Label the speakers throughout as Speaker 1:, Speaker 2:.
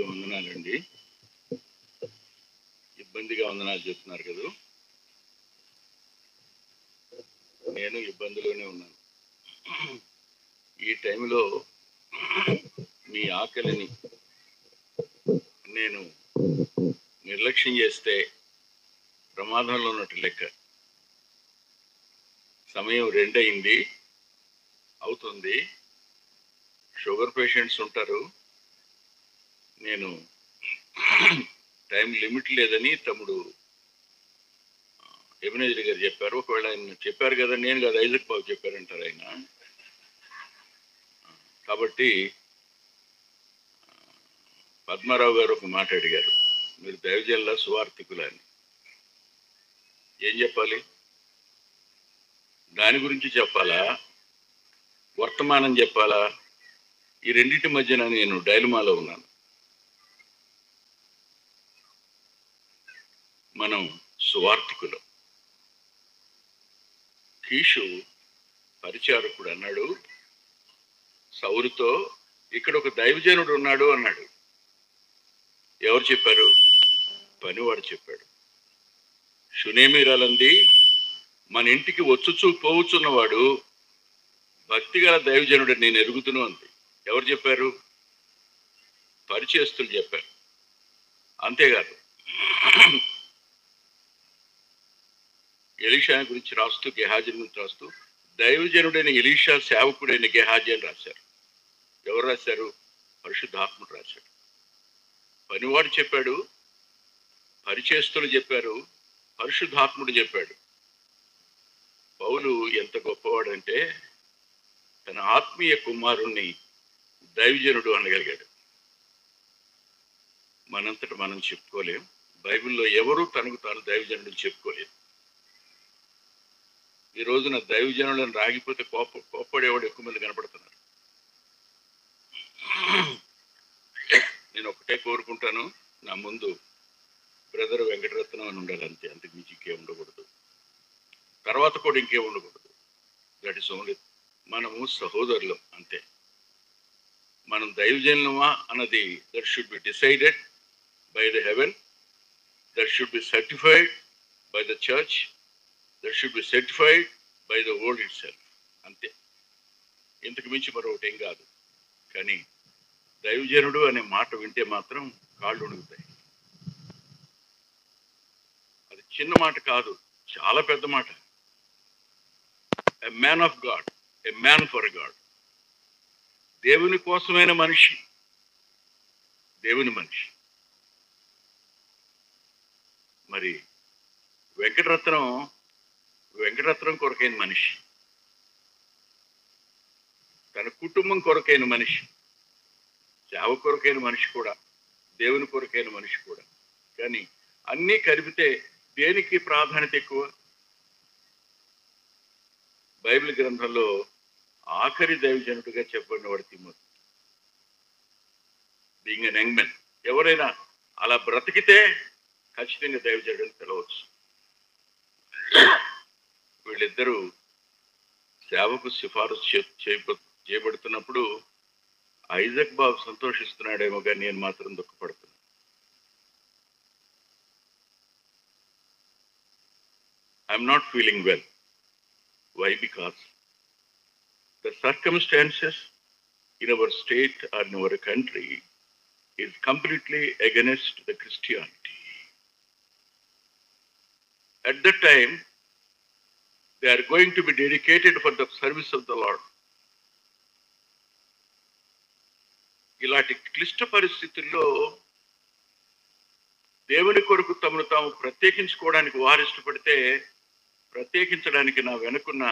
Speaker 1: అందరికీ వందనాలండి. ఇబ్బందిగా వందనాలు చెప్తున్నారు కదా, నేను ఇబ్బందిలోనే ఉన్నాను. ఈ టైంలో మీ ఆకలిని నేను నిర్లక్ష్యం చేస్తే ప్రమాదంలో ఉన్నట్టు లెక్క. సమయం 2 అయింది అవుతుంది. షుగర్ పేషెంట్స్ ఉంటారు. నేను టైం లిమిట్ లేదని తమ్ముడు ఎబినేజర్ గారు చెప్పారు. ఒకవేళ ఆయన చెప్పారు కదా, నేను కదా ఐజక్ బాబు చెప్పారంటారు ఆయన. కాబట్టి పద్మారావు గారు ఒక మాట అడిగారు, మీరు దైవజనుల సువార్థికులు అని. ఏం చెప్పాలి? దాని గురించి చెప్పాలా, వర్తమానం చెప్పాలా? ఈ రెండింటి మధ్యన నేను డైలమాలో ఉన్నాను. మనం సువార్థికులం. కీషు పరిచారకుడు అన్నాడు సౌలుతో, ఇక్కడ ఒక దైవజనుడు ఉన్నాడు అన్నాడు. ఎవరు చెప్పారు? పనివాడు చెప్పాడు. షునేమీరాలంది, మన ఇంటికి వచ్చుచూ పోవచ్చున్నవాడు భక్తిగల దైవజనుడు నేను ఎరుగుతును అంది. ఎవరు చెప్పారు? పరిచయస్తులు చెప్పారు. అంతేకాదు, ఎలీషా గురించి రాస్తూ, గెహాజీ గురించి రాస్తూ, దైవజనుడైన ఎలీషా సేవకుడైన గెహాజీ అని రాశారు. ఎవరు రాశారు? పరిశుద్ధాత్ముడు రాశాడు. పనివాడు చెప్పాడు, పరిచయస్తులు చెప్పారు, పరిశుద్ధాత్ముడు చెప్పాడు. పౌలు ఎంత గొప్పవాడంటే తన ఆత్మీయ కుమారుణ్ణి దైవజనుడు అనగలిగాడు. మనంతట మనం చెప్పుకోలేం. బైబిల్లో ఎవరు తనకు తాను దైవజనుడు చెప్పుకోలేదు. ఈ రోజున దైవజనులను రాగిపోతే కోప్పడేవాడు ఎక్కువ మంది కనపడుతున్నారు. నేను ఒకటే కోరుకుంటాను, నా ముందు బ్రదర్ వెంకటరత్నం అని ఉండాలి, అంతే. అంతకు మించి ఇంకే ఉండకూడదు. తర్వాత కూడా ఇంకే ఉండకూడదు. That is only. మనము సహోదరులు, అంతే. మనం దైవజనులమా అన్నది that should be decided by the heaven, that should be certified by the church, that should be certified by the world it self, అంతే. ఇంతకు మించి మరొకటి ఏం కాదు. కానీ దైవజనుడు అనే మాట వింటే మాత్రం కాళ్ళు వణుకుతాయి. అది చిన్న మాట కాదు, చాలా పెద్ద మాట. A man of God, a man for God. దేవుని కోసమైన మనిషి, దేవుని మనిషి. మరి వెంకటరత్నం కొరకైన మనిషి, తన కుటుంబం కొరకైన మనిషి, సేవ కొరకైన మనిషి కూడా, దేవుని కొరకైన మనిషి కూడా. కానీ అన్నీ కలిపితే దేనికి ప్రాధాన్యత ఎక్కువ? బైబిల్ గ్రంథంలో ఆఖరి దైవజనుడిగా చెప్పబడినవాడు Timothy. Being an young men, ఎవరైనా అలా బ్రతికితే ఖచ్చితంగా దైవజనుడు అని పిలవచ్చు. వీళ్ళిద్దరూ సేవకు సిఫారసు చేయబడుతున్నప్పుడు ఐజక్ బాబు సంతోషిస్తున్నాడేమో, కానీ నేను మాత్రం దుఃఖపడుతున్నాను. I'm not feeling well. Why? Because the circumstances in our state or in our country is completely against the Christianity. At that time, they are going to be dedicated for the service of the Lord. ఇలాంటి క్లిష్ట పరిస్థితుల్లో దేవుని కొరకు తమను తాము ప్రత్యేకించుకోవడానికి వారు ఇష్టపడితే, ప్రత్యేకించడానికి నా వెనుకున్న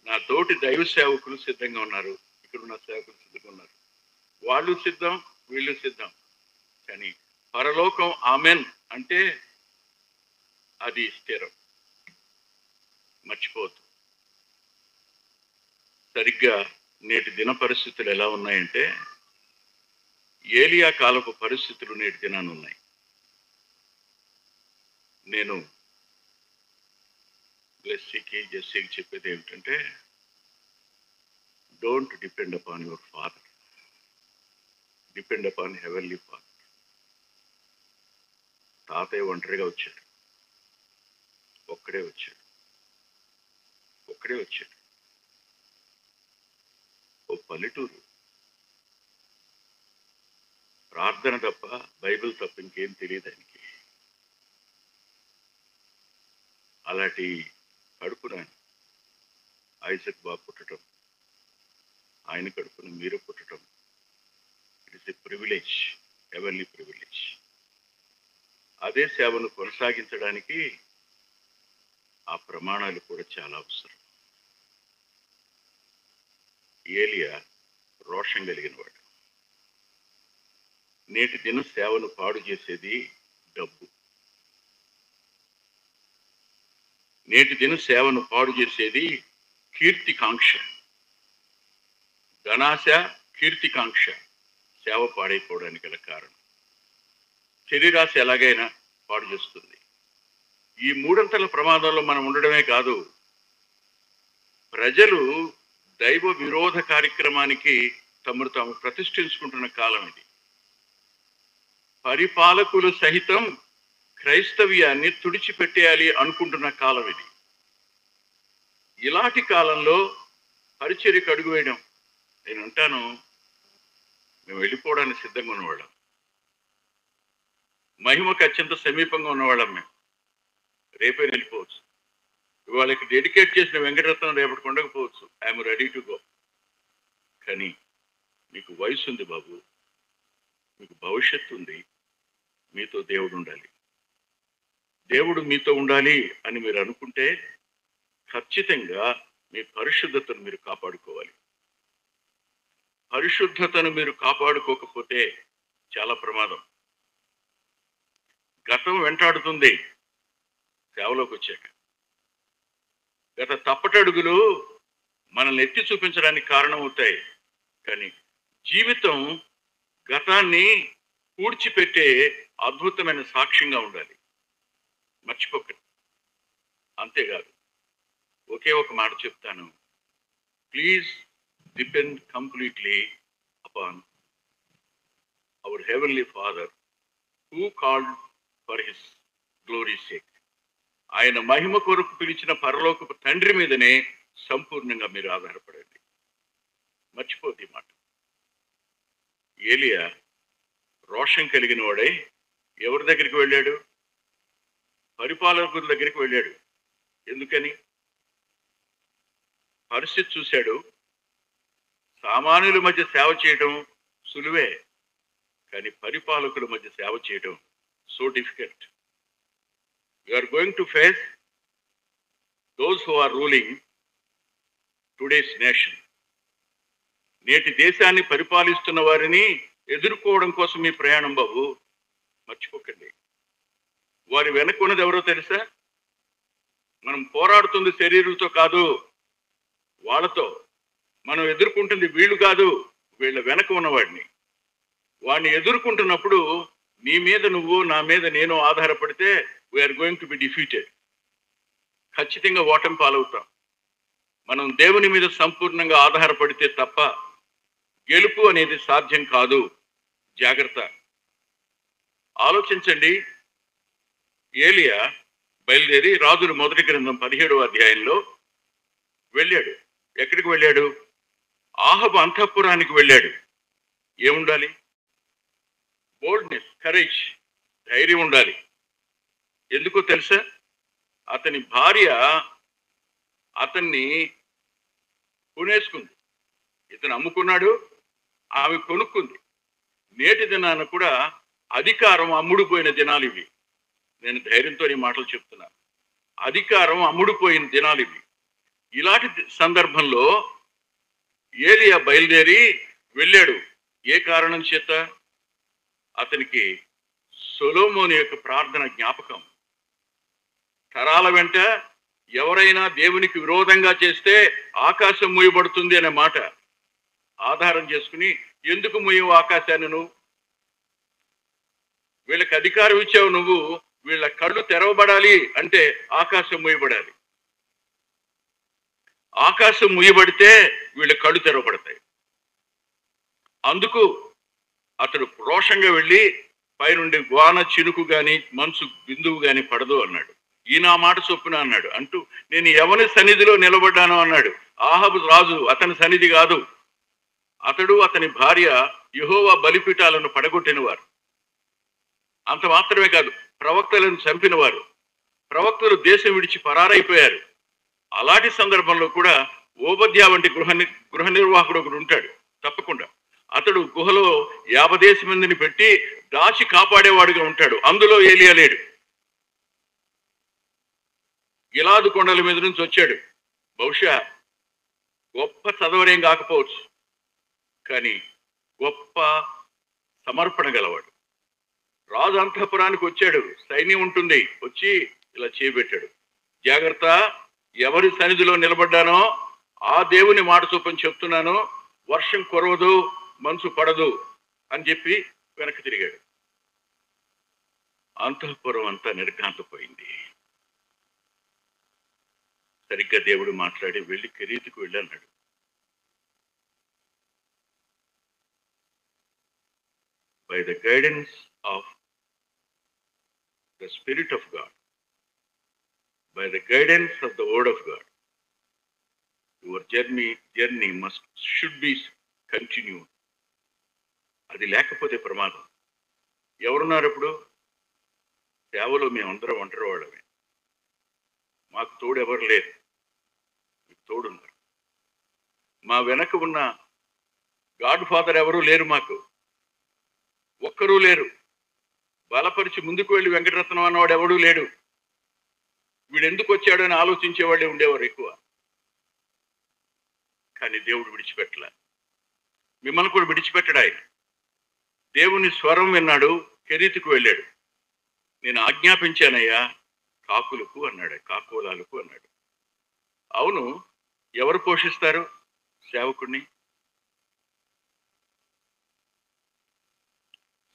Speaker 1: నా తోటి దైవ సేవకులు సిద్ధంగా ఉన్నారు. ఇక్కడ ఉన్న సేవకులు సిద్ధంగా ఉన్నారు. వాళ్ళు సిద్ధం, వీళ్ళు సిద్ధం. కానీ పరలోకం ఆమెన్ అంటే అది స్థిరం, మర్చిపోవద్దు. సరిగ్గా నేటి దిన పరిస్థితులు ఎలా ఉన్నాయంటే, ఏలియా కాలపు పరిస్థితులు నేటి దినాన్ని ఉన్నాయి. నేను జెస్సీకి చెప్పేది ఏమిటంటే, don't depend upon your father, depend upon heavenly father. తాతయ్య ఒంటరిగా వచ్చాడు, ఒక్కడే వచ్చాడు. ఓ పల్లెటూరు, ప్రార్థన తప్ప, బైబిల్ తప్ప ఇంకేం తెలియదు ఆయనకి. అలాంటి కడుపున ఐజక్ బాబు పుట్టడం, ఆయన కడుపున మీరు పుట్టడం, it is a privilege, heavenly privilege. అదే సేవను కొనసాగించడానికి ఆ ప్రమాణాలు కూడా చాలా అవసరం. ఏలియా రోషం కలిగిన వాడు. నేటి దిన సేవను పాడు చేసేది డబ్బు. నేటి దిన సేవను పాడు చేసేది కీర్తికాంక్ష. ధనాశ, కీర్తికాంక్ష సేవ పాడైపోవడానికి గల కారణం. శరీరాశ ఎలాగైనా పాడు చేస్తుంది. ఈ మూడంతల ప్రమాదంలో మనం ఉండడమే కాదు, ప్రజలు దైవ విరోధ కార్యక్రమానికి తమను తాము ప్రతిష్ఠించుకుంటున్న కాలం ఇది. పరిపాలకులు సహితం క్రైస్తవ్యాన్ని తుడిచిపెట్టేయాలి అనుకుంటున్న కాలం ఇది. ఇలాంటి కాలంలో పరిచర్యకు అడుగు వేయడం, నేను అంటాను, మేము వెళ్ళిపోవడానికి సిద్ధంగా ఉన్నవాళ్ళం. మహిమకు అత్యంత సమీపంగా ఉన్నవాళ్ళం మేము. రేపే వెళ్ళిపోవచ్చు. వాళ్ళకి డెడికేట్ చేసిన వెంకటరత్నం రేపటి కొండకపోవచ్చు. I'm ready to go. కానీ మీకు వయసు ఉంది బాబు, మీకు భవిష్యత్తు ఉంది, మీతో దేవుడు ఉండాలి. దేవుడు మీతో ఉండాలి అని మీరు అనుకుంటే ఖచ్చితంగా మీ పరిశుద్ధతను మీరు కాపాడుకోవాలి. పరిశుద్ధతను మీరు కాపాడుకోకపోతే చాలా ప్రమాదం. గతం వెంటాడుతుంది సేవలోకి వచ్చాక. గత తప్పటడుగులు మనల్ని ఎత్తి చూపించడానికి కారణమవుతాయి. కానీ జీవితం గతాన్ని పూడ్చిపెట్టే అద్భుతమైన సాక్ష్యంగా ఉండాలి. మర్చిపోకండి. అంతేకాదు, ఒకే ఒక మాట చెప్తాను, please depend completely upon our heavenly father who called for his glory sake. ఆయన మహిమ కొరకు పిలిచిన పరలోకపు తండ్రి మీదనే సంపూర్ణంగా మీరు ఆధారపడండి. మర్చిపోతే మాట. ఏలియా రోషం కలిగిన వాడై ఎవరి దగ్గరికి వెళ్ళాడు? పరిపాలకుల దగ్గరికి వెళ్ళాడు. ఎందుకని? పరిస్థితి చూశాడు. సామాన్యుల మధ్య సేవ చేయడం సులువే, కానీ పరిపాలకుల మధ్య సేవ చేయడం so difficult. You are going to face those who are ruling today's nation. నేటి దేశాన్ని పరిపాలిస్తున్న వారిని ఎదుర్కోవడం కోసం మీ ప్రయాణం బాబు. మర్చిపోకండి. వారి వెనక ఉన్నది ఎవరో తెలుసా? మనం పోరాడుతుంది శరీరులతో కాదు, వాళ్ళతో. మనం ఎదుర్కొంటుంది వీళ్ళు కాదు, వీళ్ళ వెనక ఉన్నవాడిని. వాడిని ఎదుర్కొంటున్నప్పుడు నీ మీద నువ్వు, నా మీద నేను ఆధారపడితే we're going to be defeated. ఖచ్చితంగా ఓటమి పాలవుతాం. మనం దేవుని మీద సంపూర్ణంగా ఆధారపడితే తప్ప గెలుపు అనేది సాధ్యం కాదు. జాగ్రత్త. ఆలోచించండి. ఏలియా బయలుదేరి రాజుల మొదటి గ్రంథం 17వ అధ్యాయంలో వెళ్ళాడు. ఎక్కడికి వెళ్ళాడు? ఆహబు అంతఃపురానికి వెళ్ళాడు. ఏముండాలి? బోల్డ్నెస్, కరేజ్, ధైర్యం ఉండాలి. ఎందుకో తెలుసా? అతని భార్య అతన్ని కొనేసుకుంది. ఇతను అమ్ముకున్నాడు, ఆమె కొనుక్కుంది. నేటి దినాన కూడా అధికారం అమ్ముడుపోయిన దినాలు ఇవి. నేను ధైర్యంతో ఈ మాటలు చెప్తున్నాను. అధికారం అమ్ముడుపోయిన దినాలు ఇవి. ఇలాంటి సందర్భంలో ఏలియా బయలుదేరి వెళ్ళాడు. ఏ కారణం చేత? అతనికి సొలొమోను యొక్క ప్రార్థన జ్ఞాపకం. తరాల వెంట ఎవరైనా దేవునికి విరోధంగా చేస్తే ఆకాశం మూయబడుతుంది అనే మాట ఆధారం చేసుకుని, ఎందుకు మూయవు ఆకాశాన్ని? నువ్వు వీళ్ళకి అధికారం ఇచ్చావు, నువ్వు వీళ్ళ కళ్ళు తెరవబడాలి అంటే ఆకాశం మూయబడాలి. ఆకాశం మూయబడితే వీళ్ళ కళ్ళు తెరవబడతాయి. అందుకు అతడు రోషంగా వెళ్ళి పైనుండి వాన చినుకు గాని మంచు బిందువు గాని పడదు అన్నాడు. ఈయన ఆ మాట చొప్పున అన్నాడు. అంటూ నేను ఎవరి సన్నిధిలో నిలబడ్డాను అన్నాడు. ఆహాబు రాజు, అతని సన్నిధి కాదు. అతడు అతని భార్య యెహోవా బలిపీఠాలను పడగొట్టిన వారు. అంత మాత్రమే కాదు, ప్రవక్తలను చంపిన వారు. ప్రవక్తలు దేశం విడిచి పరారైపోయారు. అలాంటి సందర్భంలో కూడా ఓబద్యా వంటి గృహ నిర్వాహకుడు ఒకడు ఉంటాడు తప్పకుండా. అతడు గుహలో 50 మందిని పెట్టి దాచి కాపాడేవాడుగా ఉంటాడు. అందులో ఏలియా లేడు. గిలాదు కొండల మీద నుంచి వచ్చాడు. బహుశా గొప్ప చదవరేం కాకపోవచ్చు, కానీ గొప్ప సమర్పణ గలవాడు. రాజు అంతఃపురానికి వచ్చాడు. సైన్యం ఉంటుంది. వచ్చి ఇలా చేపెట్టాడు. జాగ్రత్త, ఎవరి సన్నిధిలో నిలబడ్డానో ఆ దేవుని మాట చొప్పుని చెప్తున్నాను, వర్షం కురవదు, మంచు పడదు అని చెప్పి వెనక్కి తిరిగాడు. అంతఃపురం అంతా నిర్ఘాంతపోయింది. సరిగ్గా దేవుడు మాట్లాడి వెళ్ళి కెరీతుకు వెళ్ళి అన్నాడు. By the guidance of the spirit of God, by the guidance of the word of God, your journey should be continued. అది లేకపోతే ప్రమాదం. ఎవరున్నారు ఇప్పుడు? సేవలో మేమందరం ఒంటరి వాళ్ళమే. మాకు తోడు ఎవరు లేరు. మీకు తోడున్నారు. మా వెనక ఉన్న గాడ్ ఫాదర్ ఎవరూ లేరు. మాకు ఒక్కరూ లేరు. బలపరిచి ముందుకు వెళ్ళి వెంకటరత్నం అన్నవాడు ఎవడూ లేడు. వీడు ఎందుకు వచ్చాడు అని ఆలోచించేవాళ్ళే ఉండేవారు ఎక్కువ. కానీ దేవుడు విడిచిపెట్టలే. మిమ్మల్ని కూడా విడిచిపెట్టడు ఆయన. దేవుని స్వరం విన్నాడు, కెరీతుకు వెళ్ళాడు. నేను ఆజ్ఞాపించానయ్యా కాకులకు అన్నాడు, కాకోలాలకు అన్నాడు. అవును, ఎవరు పోషిస్తారు సేవకుడిని?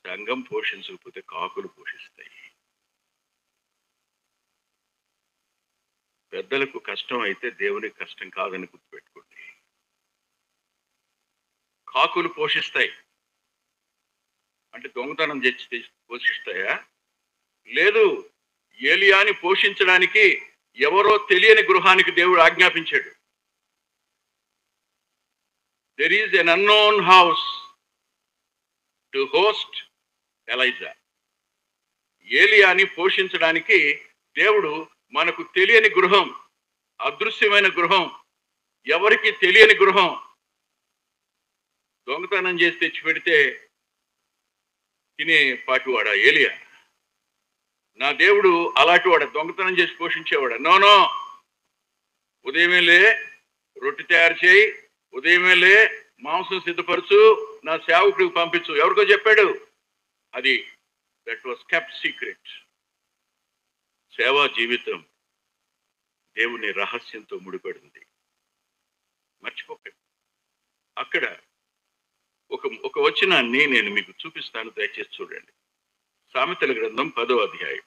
Speaker 1: సంఘం పోషించకపోతే కాకులు పోషిస్తాయి. పెద్దలకు కష్టం అయితే దేవునికి కష్టం కాదని గుర్తుపెట్టుకోండి. కాకులు పోషిస్తాయి అంటే దొంగతనం చేసి పోషిస్తాయా? లేదు. ఏలియాని పోషించడానికి ఎవరో తెలియని గృహానికి దేవుడు ఆజ్ఞాపించాడు. There is an unknown house to host Elijah. ఏలియాని పోషించడానికి దేవుడు మనకు తెలియని గృహం, అదృశ్యమైన గృహం, ఎవరికి తెలియని గృహం దొంగతనం చేసి తెచ్చి పెడితే తినే పాటివాడా ఏలియా? నా దేవుడు అలాంటి వాడ, దొంగతనం చేసి పోషించేవాడా? నో. ఉదయమే లే, రొట్టె తయారు చేయి, ఉదయమే లే, మాంసం సిద్ధపరచు, నా సేవకుడికి పంపించు. ఎవరికో చెప్పాడు. అది దట్ వాస్ కెప్ట్ సీక్రెట్. సేవా జీవితం దేవుని రహస్యంతో ముడిపడింది. మర్చిపోకండి. అక్కడ ఒక వచనాన్ని నేను మీకు చూపిస్తాను, దయచేసి చూడండి. సామెతల గ్రంథం 10వ అధ్యాయం.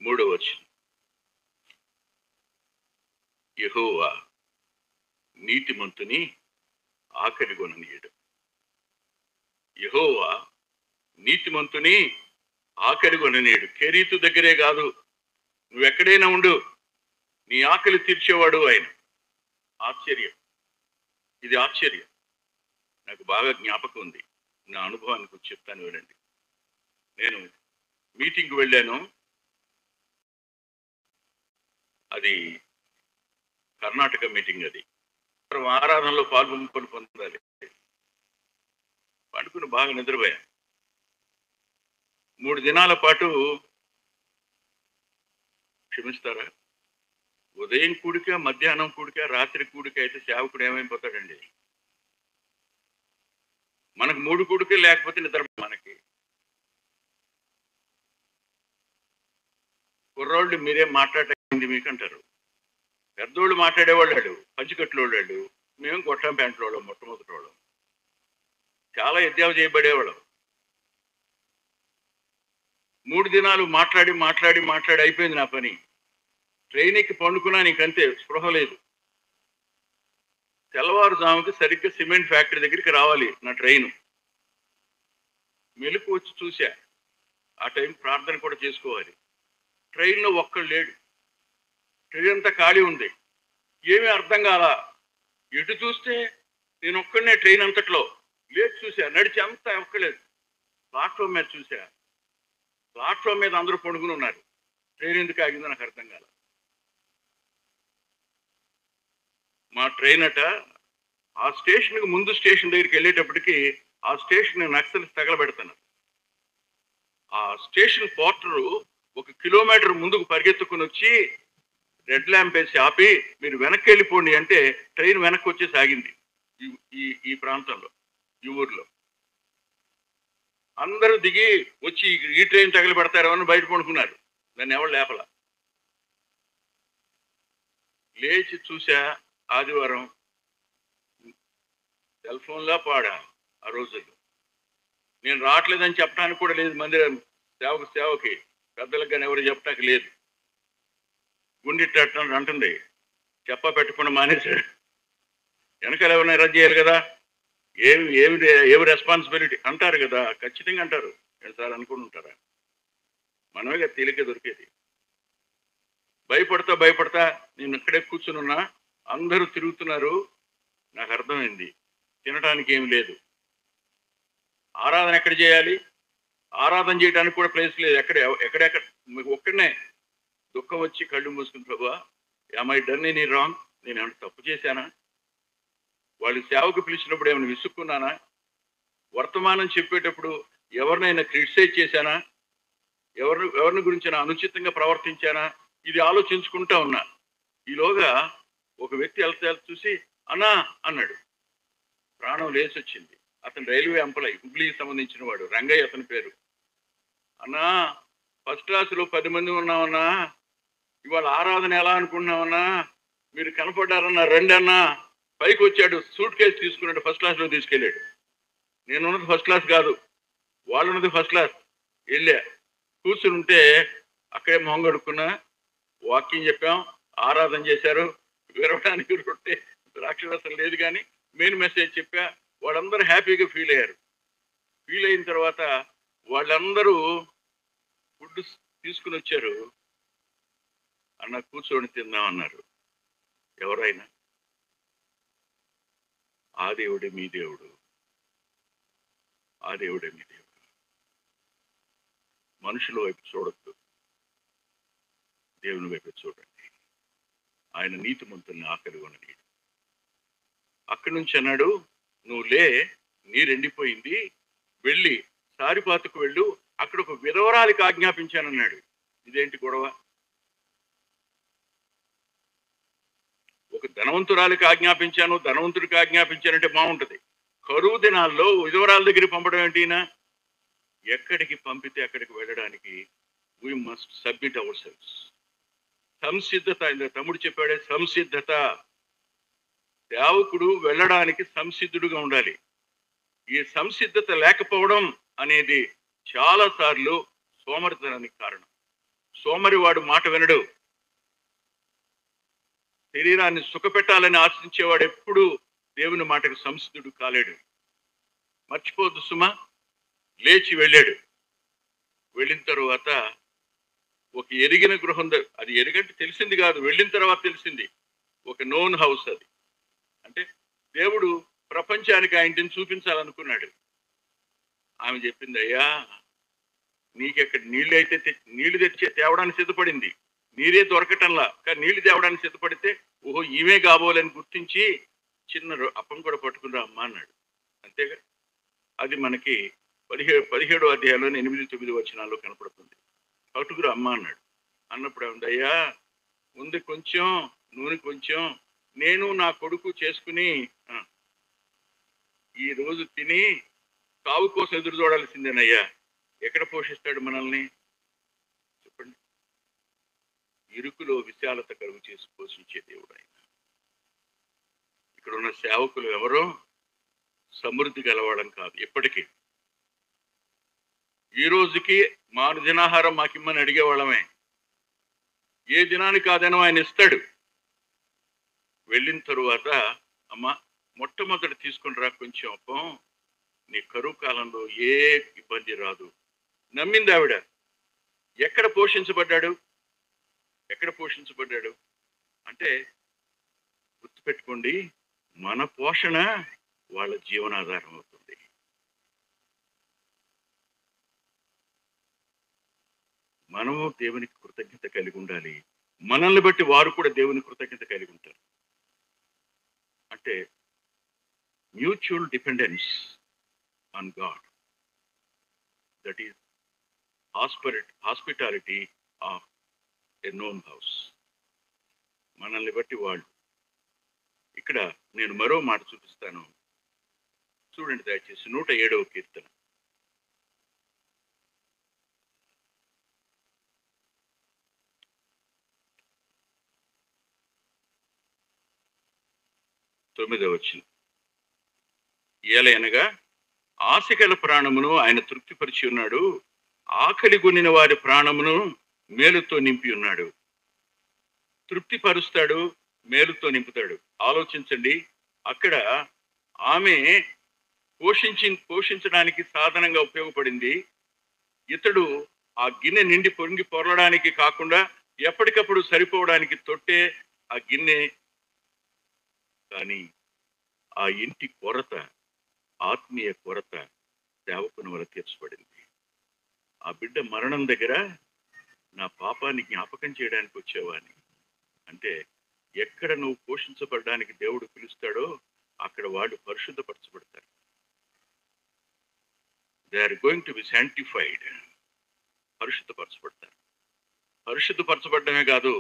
Speaker 1: మూడవ వచనం. యెహోవా నీతిమంతుని ఆఖరి కొననీయడు. యెహోవా నీతిమంతుని ఆఖరి కొననీయడు. కెరీతు దగ్గరే కాదు, నువ్వెక్కడైనా ఉండు, నీ ఆకలి తీర్చేవాడు ఆయన. ఆశ్చర్యం. ఇది ఆశ్చర్యం. నాకు బాగా జ్ఞాపకం ఉంది. నా అనుభవానికి వచ్చి చెప్తాను వినండి. నేను మీటింగ్కి వెళ్ళాను. అది కర్ణాటక మీటింగ్. అది ఆరాధనలో పాల్గొనుకొని పొందాలి. పడుకుని బాగా నిద్రపోయా. 3 దినాల పాటు, క్షమిస్తారా, ఉదయం కూడిక, మధ్యాహ్నం కూడిక, రాత్రి కూడిక అయితే సేవకుడు ఏమైపోతాడండి? మనకు 3 కూడికలు లేకపోతే నిద్ర. మనకి కుర్రోళ్ళు మీరేం మాట్లాడటండి మీకు అంటారు. పెద్దోళ్ళు మాట్లాడేవాళ్ళు, పంచికట్లు వాళ్ళు, మేము గొట్టం ప్యాంట్లు వాళ్ళం, మొట్టమొదటి వాళ్ళం, చాలా ఎద్దేవ చేయబడేవాళ్ళం. 3 దినాలు మాట్లాడి మాట్లాడి మాట్లాడి అయిపోయింది నా పని. ట్రైన్ ఎక్కి పండుకున్నా నీకంతే స్పృహ లేదు. తెల్లవారుజాముకి సరిగ్గా సిమెంట్ ఫ్యాక్టరీ దగ్గరికి రావాలి నా ట్రైను. మెలుకు వచ్చి చూసా. ఆ టైం ప్రార్థన కూడా చేసుకోవాలి. ట్రైన్లో ఒక్కడు లేడు. ట్రైన్ అంతా ఖాళీ ఉంది. ఏమీ అర్థం కాల. ఎటు చూస్తే నేను ఒక్కడనే ట్రైన్ అంతట్లో. లేచి చూసా, నడిచి అంతా ఒక్కలేదు. ప్లాట్ఫామ్ మీద చూసా. ప్లాట్ఫామ్ మీద అందరూ పడుకుని ఉన్నారు. ట్రైన్ ఎందుకు ఆగిందో నాకు అర్థం కాల. మా ట్రైన్ అట ఆ స్టేషన్కి ముందు స్టేషన్ దగ్గరికి వెళ్ళేటప్పటికి ఆ స్టేషన్ నక్సల్స్ తగలబెడతాను. ఆ స్టేషన్ పోర్టరు 1 కిలోమీటర్ ముందుకు పరిగెత్తుకుని వచ్చి రెడ్ ల్యాంప్ వేసి ఆపి మీరు వెనక్కి వెళ్ళిపోండి అంటే ట్రైన్ వెనక్కి వచ్చేసి ఆగింది. ఈ ప్రాంతంలో, ఈ ఊర్లో అందరూ దిగి వచ్చి ఈ ట్రైన్ తగలబెడతారో అని బయట పడుకున్నారు. దాన్ని ఎవరు లేపల. లేచి చూసా. ఆదివారం సెల్ ఫోన్లా పాడా. ఆ రోజుల్లో నేను రావట్లేదని చెప్పడానికి కూడా లేదు. మందిరం సేవకి పెద్దలకు కానీ ఎవరు చెప్పడానికి లేదు. గుండెట్టు అంటుంది. చెప్పా పెట్టకుండా మానేశాడు. వెనకాల ఎవరైనా రద్దు చేయాలి కదా. ఏమి రెస్పాన్సిబిలిటీ అంటారు కదా. ఖచ్చితంగా అంటారు. సార్ అనుకుని ఉంటారా? మనమే తేలిక దొరికేది. భయపడతా నేను ఇక్కడే కూర్చునున్నా. అందరూ తిరుగుతున్నారు. నాకు అర్థమైంది తినడానికి ఏమి లేదు. ఆరాధన ఎక్కడ చేయాలి? ఆరాధన చేయడానికి కూడా ప్లేస్ లేదు. ఎక్కడెక్కడ ఒక్కడనే దుఃఖం వచ్చి కళ్ళు మూసుకుని, ప్రభువా am I done any wrong? నేను ఏమైనా తప్పు చేశానా? వాళ్ళు సేవకు పిలిచినప్పుడు ఏమైనా విసుక్కున్నానా? వర్తమానం చెప్పేటప్పుడు ఎవరినైనా క్రిటిసైజ్ చేశానా? ఎవరిని గురించి అనుచితంగా ప్రవర్తించానా? ఇది ఆలోచించుకుంటా ఉన్నా. ఈలోగా ఒక వ్యక్తి వెళ్తే చూసి అన్నా అన్నాడు. ప్రాణం లేచి వచ్చింది. అతను రైల్వే ఎంప్లాయ్, హుబ్లీకి సంబంధించిన వాడు. రంగయ్య అతని పేరు. అన్నా ఫస్ట్ క్లాసులో 10 మంది ఉన్నామన్నా. ఇవాళ ఆరాధన ఎలా అనుకున్నామన్నా? మీరు కనపడ్డారన్నా, రండి అన్నా. పైకి వచ్చాడు. సూట్ కేసు తీసుకున్నాడు. ఫస్ట్ క్లాస్లో తీసుకెళ్ళాడు. నేనున్నది ఫస్ట్ క్లాస్ కాదు, వాళ్ళున్నది ఫస్ట్ క్లాస్. వెళ్ళా కూర్చుని ఉంటే అక్కడే మొహం కడుక్కున్నా. వాకింగ్ చెప్పాం, ఆరాధన చేశారు. విరవడానికి రొట్టె ద్రాక్షరసం లేదు కానీ మెయిన్ మెసేజ్ చెప్పా. వాళ్ళందరూ హ్యాపీగా ఫీల్ అయ్యారు. ఫీల్ అయిన తర్వాత వాళ్ళందరూ ఫుడ్ తీసుకుని వచ్చారు. అన్న కూర్చొని తిందామన్నారు. ఎవరైనా ఆ దేవుడే మీ దేవుడు, ఆ దేవుడే మీ దేవుడు. మనుషుల వైపు చూడొద్దు, దేవుని వైపు చూడండి. ఆయన నీతిమంతుల్ని ఆకలి కొననీయడు. అక్కడి నుంచి అన్నాడు, నువ్వు లే, నీరు ఎండిపోయింది, వెళ్ళి సారిపాతుకు వెళ్ళు, అక్కడ ఒక విధవరాలికి ఆజ్ఞాపించానన్నాడు. ఇదేంటి గొడవ? ఒక ధనవంతురాలికి ఆజ్ఞాపించాను, ధనవంతుడికి ఆజ్ఞాపించానంటే బాగుంటది. కరువు దినాల్లో విధవరాల దగ్గరికి పంపడం ఏంటినా? ఎక్కడికి పంపితే అక్కడికి వెళ్ళడానికి we must submit ourselves. సంసిద్ధత. తమ్ముడు చెప్పాడే సంసిద్ధత. సేవకుడు వెళ్ళడానికి సంసిద్ధుడుగా ఉండాలి. ఈ సంసిద్ధత లేకపోవడం అనేది చాలా సార్లు సోమరితనానికి కారణం. సోమరివాడు మాట వినడు. శరీరాన్ని సుఖపెట్టాలని ఆశించేవాడు ఎప్పుడు దేవుని మాటకు సంసిద్ధుడు కాలేడు. మర్చిపోద్దు సుమా. లేచి వెళ్ళాడు. వెళ్ళిన తరువాత ఒక ఎరిగిన గృహం, అది ఎరిగంటే తెలిసింది కాదు, వెళ్ళిన తర్వాత తెలిసింది. ఒక నోన్ హౌస్ అది. అంటే దేవుడు ప్రపంచానికి ఆ ఇంటిని చూపించాలనుకున్నాడు. ఆమె చెప్పింది, అయ్యా నీకెక్కడ నీళ్ళు అయితే నీళ్లు తేవడానికి సిద్ధపడింది. నీరే దొరకటంలా, కానీ నీళ్లు తేవడానికి సిద్ధపడితే ఓహో ఈమె కాబోలని గుర్తించి చిన్న అప్పం కూడా పట్టుకుని అమ్మ అన్నాడు. అంతేగా. అది మనకి 17వ అధ్యాయంలోని 8-9 వచనాల్లో కనపడుతుంది. పట్టుకురు అమ్మ అన్నాడు. అన్నప్పుడు ఏముంది, అయ్యా ముందు కొంచెం నూనె, కొంచెం నేను నా కొడుకు చేసుకుని ఈ రోజు తిని కావు కోసం ఎదురు చూడాల్సిందేనయ్యా. ఎక్కడ పోషిస్తాడు మనల్ని చెప్పండి? ఇరుకులో విశాలత కలుగు చేసి పోషించే దేవుడు ఆయన. ఇక్కడ ఉన్న సేవకులు ఎవరో సమృద్ధి గలవడం కాదు. ఎప్పటికీ ఈ రోజుకి మారు దినాహారం మాకిమ్మని అడిగేవాళ్ళమే. ఏ దినానికి ఆ దినం ఆయన ఇస్తాడు. వెళ్ళిన తరువాత, అమ్మా మొట్టమొదటి తీసుకుని రా కొంచెం అప్పం, నీ కరువు కాలంలో ఏ ఇబ్బంది రాదు. నమ్మింది ఆవిడ. ఎక్కడ పోషించబడ్డాడు? ఎక్కడ పోషించబడ్డాడు అంటే, గుర్తుపెట్టుకోండి, మన పోషణ వాళ్ళ జీవనాధారం అవుతుంది. మనము దేవునికి కృతజ్ఞత కలిగి ఉండాలి. మనల్ని బట్టి వారు కూడా దేవుని కృతజ్ఞత కలిగి ఉంటారు. అంటే mutual dependence on God, that is hospitality of a known house. మనల్ని బట్టి వాళ్ళు. ఇక్కడ నేను మరో మాట చూపిస్తాను, చూడండి దయచేసి. 107వ కీర్తన. తొమ్మిదవ వచనం. ఏలయనగా ఆశగల ప్రాణమును ఆయన తృప్తిపరిచి ఉన్నాడు, ఆకలి కొనిన వారి ప్రాణమును మేలుతో నింపి ఉన్నాడు. తృప్తిపరుస్తాడు, మేలుతో నింపుతాడు. ఆలోచించండి, అక్కడ ఆమె పోషించడానికి సాధనంగా ఉపయోగపడింది. ఇతడు ఆ గిన్నె నిండి పొంగి పొరలడానికి కాకుండా ఎప్పటికప్పుడు సరిపోవడానికి తొట్టే ఆ గిన్నె. కానీ ఆ ఇంటి కొరత, ఆత్మీయ కొరత సేవకుని వల్ల తీర్చబడింది. ఆ బిడ్డ మరణం దగ్గర నా పాపాన్ని జ్ఞాపకం చేయడానికి వచ్చేవాని అంటే, ఎక్కడ నువ్వు పోషించబడడానికి దేవుడు పిలుస్తాడో అక్కడ వాళ్ళు పరిశుద్ధపరచబడతారు. They are going to be sanctified. పరిశుద్ధపరచబడతారు. పరిశుద్ధపరచబడమే కాదు,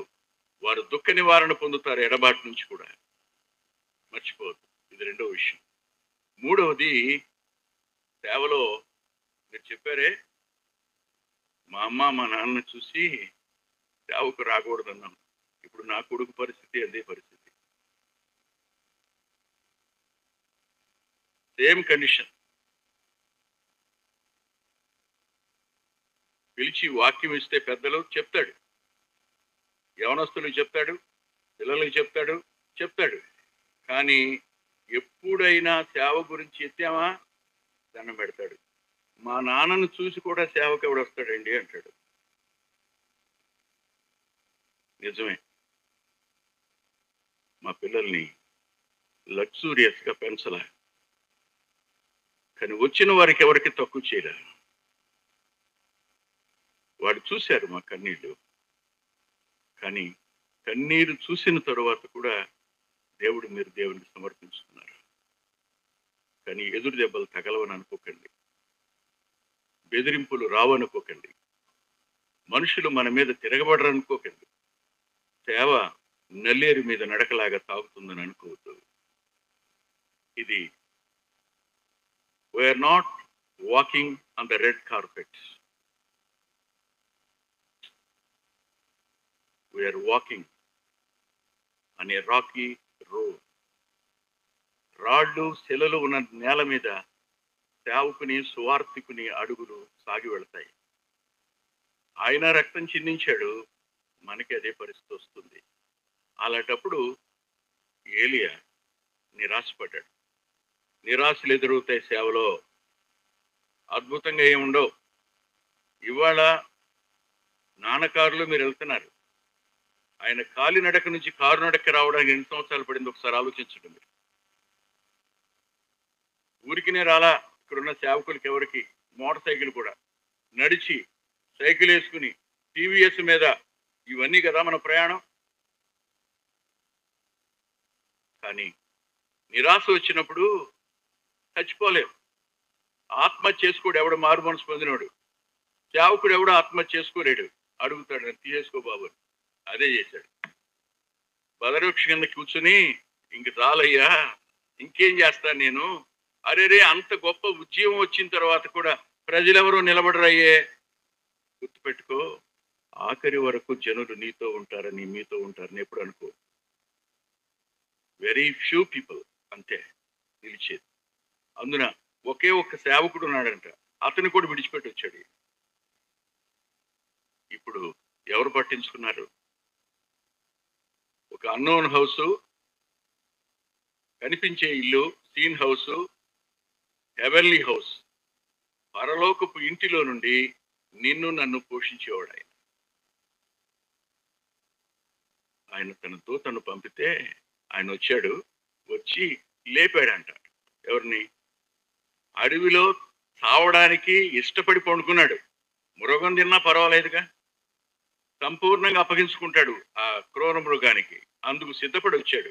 Speaker 1: వారు దుఃఖ నివారణ పొందుతారు ఎడబాటు నుంచి కూడా. మర్చిపోవద్దు. ఇది రెండో విషయం. మూడవది, సేవలో మీరు చెప్పారే, మా అమ్మ మా నాన్న చూసి సేవకు రాకూడదన్నాం. ఇప్పుడు నా కొడుకు పరిస్థితి అదే పరిస్థితి. Same condition. పిలిచి వాక్యం ఇస్తే పెద్దలు చెప్తాడు, యవనస్తులకు చెప్తాడు, పిల్లలకు చెప్తాడు. కానీ ఎప్పుడైనా సేవ గురించి ఎత్తామా దండం పెడతాడు. మా నాన్నను చూసి కూడా సేవకు ఎవడు వస్తాడండి అంటాడు. నిజమే. మా పిల్లల్ని లగ్జూరియస్గా పెంచలా, కానీ వచ్చిన వారికి ఎవరికి తక్కువ చేయలేదు. వాడు చూశారు మా కన్నీళ్ళు, కానీ కన్నీరు చూసిన తరువాత కూడా దేవుడు మీరు దేవునికి సమర్పించుకున్నారు. కానీ ఎదురు దెబ్బలు తగలవని అనుకోకండి, బెదిరింపులు రావనుకోకండి, మనుషులు మన మీద తిరగబడరనుకోకండి. సేవ నల్లేరు మీద నడకలాగా తాగుతుందని అనుకోవద్దు. ఇది we are not walking on the red carpet, we are walking on a rocky road. రాళ్ళు శిలలు ఉన్న నేల మీద సేవకుని సువార్థికుని అడుగులు సాగి వెళతాయి. ఆయన రక్తం చిందించాడు, మనకి అదే పరిస్థితి వస్తుంది. అలాంటప్పుడు ఏలియా నిరాశపడ్డాడు. నిరాశలు ఎదురవుతాయి సేవలో, అద్భుతంగా ఏముండవు. ఇవాళ నాన్నకారులు మీరు వెళ్తున్నారు, ఆయన కాలినడక నుంచి కారు నడక రావడానికి ఎన్ని సంవత్సరాలు పడింది ఒకసారి ఆలోచించండి మీరు. ఊరికినే రాలా. ఇక్కడున్న సేవకులకి ఎవరికి మోటార్ సైకిల్ కూడా నడిచి, సైకిల్ వేసుకుని, టీవీఎస్ మీద, ఇవన్నీ కదా మన ప్రయాణం. కానీ నిరాశ వచ్చినప్పుడు చచ్చిపోలేవు. ఆత్మహత్య చేసుకోడు ఎవడు, మారు మనసు పొందినోడు. సేవకుడు ఎవడు ఆత్మహత్య చేసుకోలేడు. అడుగుతాడు, నన్ను తీసేసుకో బాబు. అదే చేశాడు. బదవృక్ష కింద కూర్చుని, ఇంక చాలయ్యా, ఇంకేం చేస్తాను నేను. అరేరే, అంత గొప్ప ఉద్యమం వచ్చిన తర్వాత కూడా ప్రజలెవరూ నిలబడరయ్యే. గుర్తుపెట్టుకో, ఆఖరి వరకు జనులు నీతో ఉంటారని, మీతో ఉంటారని ఎప్పుడు అనుకో. వెరీ ఫ్యూ పీపుల్ అంతే నిలిచేది. అందున ఒకే ఒక్క సేవకుడు ఉన్నాడంట, అతను కూడా విడిచిపెట్టి వచ్చాడు. ఇప్పుడు ఎవరు పట్టించుకున్నారు? ఒక అన్నోన్ హౌస్, కనిపించే ఇల్లు, సీన్ హౌస్, హెవెన్లీ హౌస్, పరలోకపు ఇంటిలో నుండి నిన్ను నన్ను పోషించేవాడు ఆయన. ఆయన తన దూతను పంపితే ఆయన వచ్చాడు, వచ్చి లేపాడంట. ఎవరిని? అడవిలో చావడానికి ఇష్టపడి పండుకున్నాడు. మృగం తిన్నా పర్వాలేదుగా, సంపూర్ణంగా అప్పగించుకుంటాడు ఆ క్రూర మృగానికి. అందుకు సిద్ధపడి వచ్చాడు.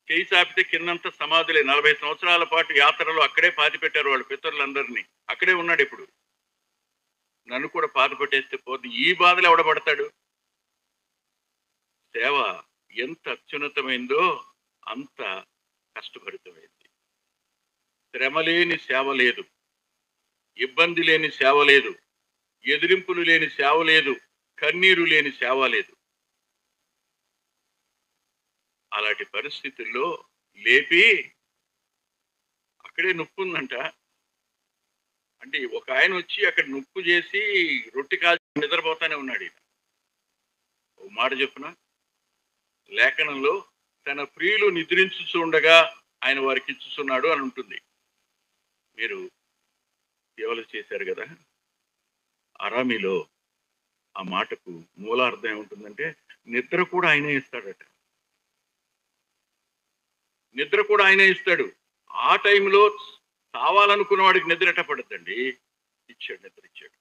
Speaker 1: చేయి చాపితే కిందంతా సమాధులే. 40 సంవత్సరాల పాటు యాత్రలో అక్కడే పాతి పెట్టారు వాళ్ళ పితరులందరినీ. అక్కడే ఉన్నాడు. ఇప్పుడు నన్ను కూడా పాతి పెట్టేస్తే పోద్ది. ఈ బాధలు ఎవడబడతాడు? సేవ ఎంత అత్యున్నతమైందో అంత కష్టభరితమైంది. శ్రమ లేని సేవ లేదు, ఇబ్బంది లేని సేవ లేదు, ఎదిరింపులు లేని సేవ లేదు, కన్నీరు లేని సేవ లేదు. అలాంటి పరిస్థితుల్లో లేపి, అక్కడే నొప్పి ఉందంట. అంటే ఒక ఆయన వచ్చి అక్కడ నొప్పు చేసి రొట్టె కాల్చి నిద్రపోతానే ఉన్నాడు. ఈయన ఒక మాట చెప్పున, లేఖనంలో తన ప్రియులు నిద్రించుచుండగా ఆయన వారికి ఇచ్చుచున్నాడు అని ఉంటుంది. మీరు సేవలు చేశారు కదా, అరామీలో ఆ మాటకు మూలార్థం ఏముంటుందంటే నిద్ర కూడా ఆయనే ఇస్తాడట. నిద్ర కూడా ఆయనే ఇస్తాడు. ఆ టైంలో కావాలనుకున్న వాడికి నిద్ర ఎట్ట పడద్దండి? ఇచ్చాడు, నిద్ర ఇచ్చాడు.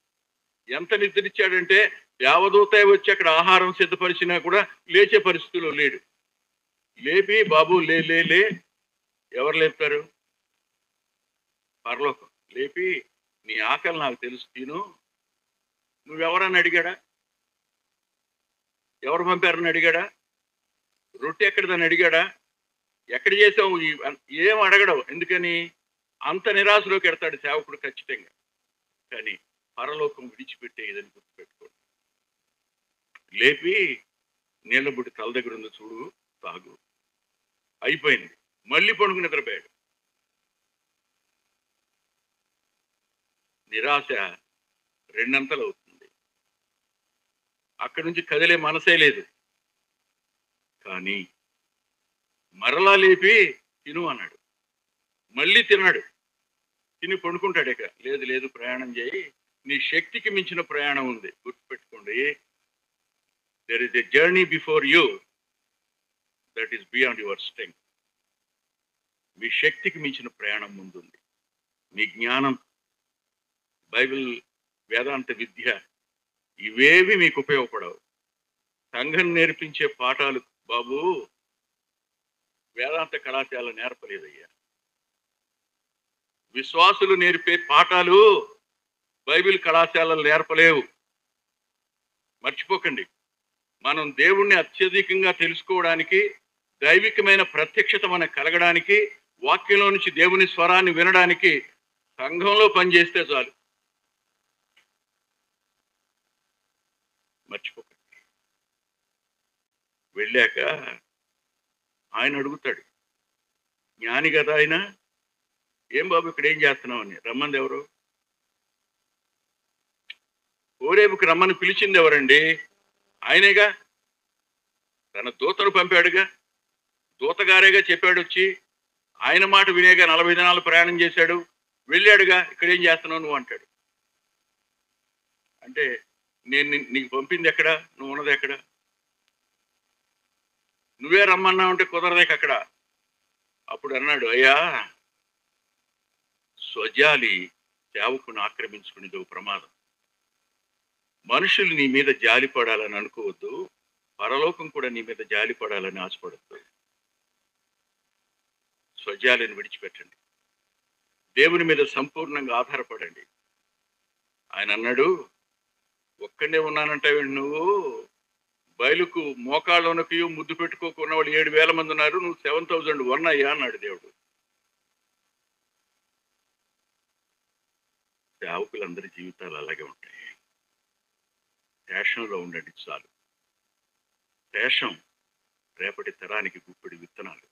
Speaker 1: ఎంత నిద్ర ఇచ్చాడంటే దేవదూత వచ్చి అక్కడ ఆహారం సిద్ధపరిచినా కూడా లేచే పరిస్థితిలో లేడు. లేపి, బాబు లే లే లే. ఎవరు లేపుతారు? పరలోకం లేపి, నీ ఆకలి నాకు తెలుసు, తిను. నువ్వెవరని అడిగాడా? ఎవరు పంపారని అడిగాడా? రొట్టె ఎక్కడిదని అడిగాడా? ఎక్కడ చేసావు? ఏం అడగడవు. ఎందుకని? అంత నిరాశలోకి ఎడతాడు సేవకుడు ఖచ్చితంగా. కానీ పరలోకం విడిచిపెట్టేదని గుర్తుపెట్టుకోండి. లేపి, నీళ్ళబుడ్డి తల దగ్గర ఉంది చూడు, తాగు. అయిపోయింది. మళ్ళీ పడుకుని నిద్రపోయాడు. నిరాశ రెండంతలు అవుతుంది. అక్కడి నుంచి కదిలే మనసే లేదు. కానీ మరలా లేపి తిను అన్నాడు. మళ్ళీ తిన్నాడు. తిని పండుకుంటాడు. ఇక లేదు లేదు, ప్రయాణం చేయి, నీ శక్తికి మించిన ప్రయాణం ఉంది. గుర్తుపెట్టుకోండి, there is a journey before you that is beyond your strength. మీ శక్తికి మించిన ప్రయాణం ముందుంది. మీ జ్ఞానం, బైబిల్, వేదాంత విద్య ఇవేవి మీకు ఉపయోగపడవు. సంఘం నేర్పించే పాఠాలు బాబు వేదాంత కళాశాల నేర్పలేదయ్యా. విశ్వాసులు నేర్పే పాఠాలు బైబిల్ కళాశాలలు నేర్పలేవు. మర్చిపోకండి. మనం దేవుణ్ణి అత్యధికంగా తెలుసుకోవడానికి, దైవికమైన ప్రత్యక్షత మనకు కలగడానికి, వాక్యంలో నుంచి దేవుని స్వరాన్ని వినడానికి సంఘంలో పనిచేస్తే చాలు. మర్చిపోకండి. వెళ్ళాక ఆయన అడుగుతాడు, జ్ఞాని కదా ఆయన, ఏం బాబు ఇక్కడ ఏం చేస్తున్నావు అని. రమ్మంది ఎవరు? ఓరేపుకి రమ్మని పిలిచింది ఎవరండి? ఆయనేగా. తన దూతను పంపాడుగా, దూతగారేగా చెప్పాడు వచ్చి. ఆయన మాట వినేగా 40 దినాలు ప్రయాణం చేశాడు. వెళ్ళాడుగా, ఇక్కడ ఏం చేస్తున్నావు నువ్వు అంటాడు. అంటే నేను నీకు పంపింది ఎక్కడ? నువ్వు ఉన్నది ఎక్కడ? నువ్వే రమ్మన్నావు అంటే కుదరదేక అక్కడ. అప్పుడు అన్నాడు, అయ్యా స్వజాలి సేవకుని ఆక్రమించుకునేది ప్రమాదం. మనుషులు నీ మీద జాలి పడాలని అనుకోవద్దు, పరలోకం కూడా నీ మీద జాలి పడాలని ఆశపడద్దు. స్వజాలిని విడిచిపెట్టండి, దేవుని మీద సంపూర్ణంగా ఆధారపడండి. ఆయన అన్నాడు, ఒక్కడే ఉన్నానంటావేంటి నువ్వు? బయలుకు మోకాళ్ళకి ముద్దు పెట్టుకోకున్న వాళ్ళు 7,000 మంది ఉన్నారు, నువ్వు 7,001 అయ్యా అన్నాడు దేవుడు. సేవకులందరి జీవితాలు అలాగే ఉంటాయి. శేషంలో ఉండండి చాలు. శేషం రేపటి తరానికి గుప్పిడి విత్తనాలు.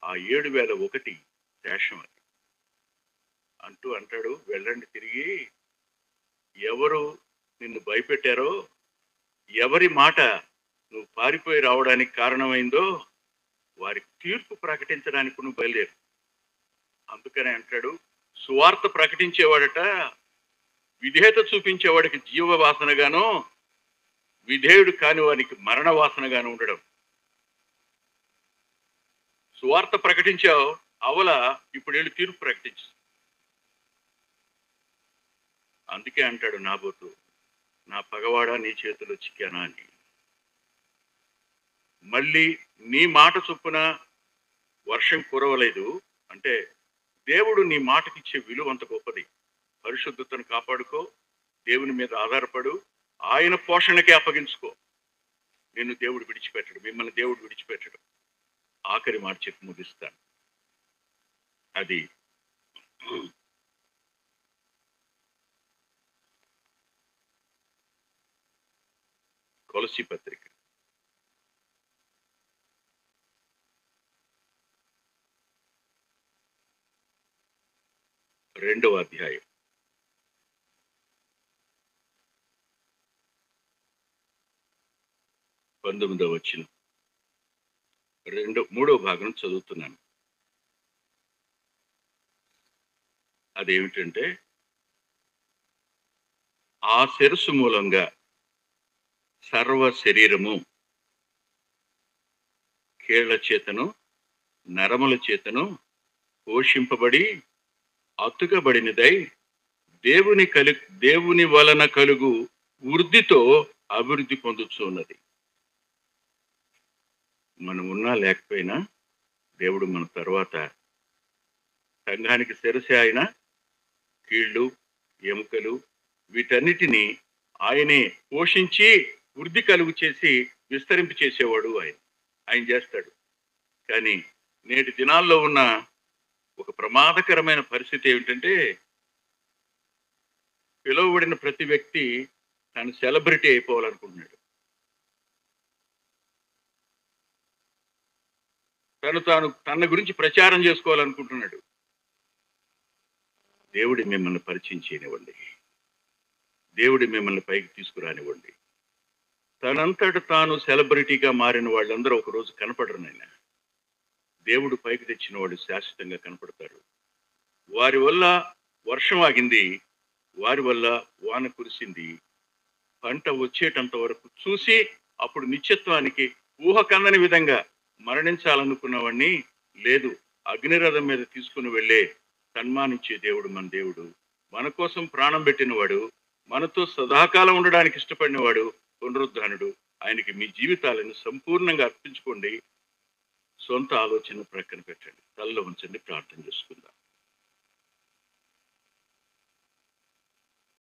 Speaker 1: ఆ 7,001 శేషం అది అంటూ అంటాడు. వెళ్ళండి తిరిగి, ఎవరు నిన్ను భయపెట్టారో ఎవరి మాట నువ్వు పారిపోయి రావడానికి కారణమైందో వారికి తీర్పు ప్రకటించడానికి నువ్వు బయలుదేరు. అందుకనే అంటాడు, సువార్త ప్రకటించేవాడట విధేయత చూపించేవాడికి జీవ వాసనగానో, విధేయుడు కాని వారికి మరణ వాసనగానో ఉండడం. సువార్త ప్రకటించావు, అవల ఇప్పుడు వెళ్ళి తీర్పు ప్రకటించు. అందుకే అంటాడు నాబోతు, నా పగవాడా నీ చేతిలో చిక్కానా అని. మళ్ళీ నీ మాట చొప్పున వర్షం కురవలేదు అంటే దేవుడు నీ మాటకిచ్చే విలువ అంత గొప్పది. పరిశుద్ధతను కాపాడుకో, దేవుని మీద ఆధారపడు, ఆయన పోషణకే అప్పగించుకో. నిన్ను దేవుడు విడిచిపెట్టడు, మిమ్మల్ని దేవుడు విడిచిపెట్టడు. ఆఖరి మాట చెప్పి ముగిస్తాను. అది కొలసి పత్రిక 2వ అధ్యాయం 19వ వచనం 3వ భాగం చదువుతున్నాను. అదేమిటంటే, ఆ శిరస్సు మూలంగా సర్వ శరీరము కీళ్ల చేతను నరముల చేతను పోషింపబడి అతుకబడినదై దేవుని వలన కలుగు వృద్ధితో అభివృద్ధి పొందుతున్నది. మనం ఉన్నా లేకపోయినా దేవుడు మన తర్వాత సంఘానికి శిరస్సు ఆయన, కీళ్ళు ఎముకలు వీటన్నిటినీ ఆయనే పోషించి వృద్ధి కలుగు చేసి విస్తరింపు చేసేవాడు ఆయన చేస్తాడు. కానీ నేటి దినాల్లో ఉన్న ఒక ప్రమాదకరమైన పరిస్థితి ఏమిటంటే, పిలువబడిన ప్రతి వ్యక్తి తను సెలబ్రిటీ అయిపోవాలనుకుంటున్నాడు. తన గురించి ప్రచారం చేసుకోవాలనుకుంటున్నాడు. దేవుడి మిమ్మల్ని పరిచయం చేయనివ్వండి, దేవుడి మిమ్మల్ని పైకి తీసుకురానివ్వండి. తనంతట తాను సెలబ్రిటీగా మారిన వాళ్ళందరూ ఒకరోజు కనపడరు. నాయన, దేవుడు పైకి తెచ్చిన వాళ్ళు శాశ్వతంగా కనపడతారు. వారి వల్ల వర్షం ఆగింది, వారి వల్ల వాన కురిసింది, పంట వచ్చేటంత వరకు చూసి అప్పుడు నిత్యత్వానికి ఊహ కందని విధంగా మరణించాలనుకున్నవాడిని లేదు, అగ్నిరథం మీద తీసుకుని వెళ్ళే సన్మానించే దేవుడు మన దేవుడు. మన కోసం ప్రాణం పెట్టినవాడు, మనతో సదాకాలం ఉండడానికి ఇష్టపడినవాడు పునరుద్ధానుడు. ఆయనకి మీ జీవితాలను సంపూర్ణంగా అర్పించుకోండి. సొంత ఆలోచన ప్రక్కన పెట్టండి, తలలో ఉంచండి, ప్రార్థన చేసుకుందాం.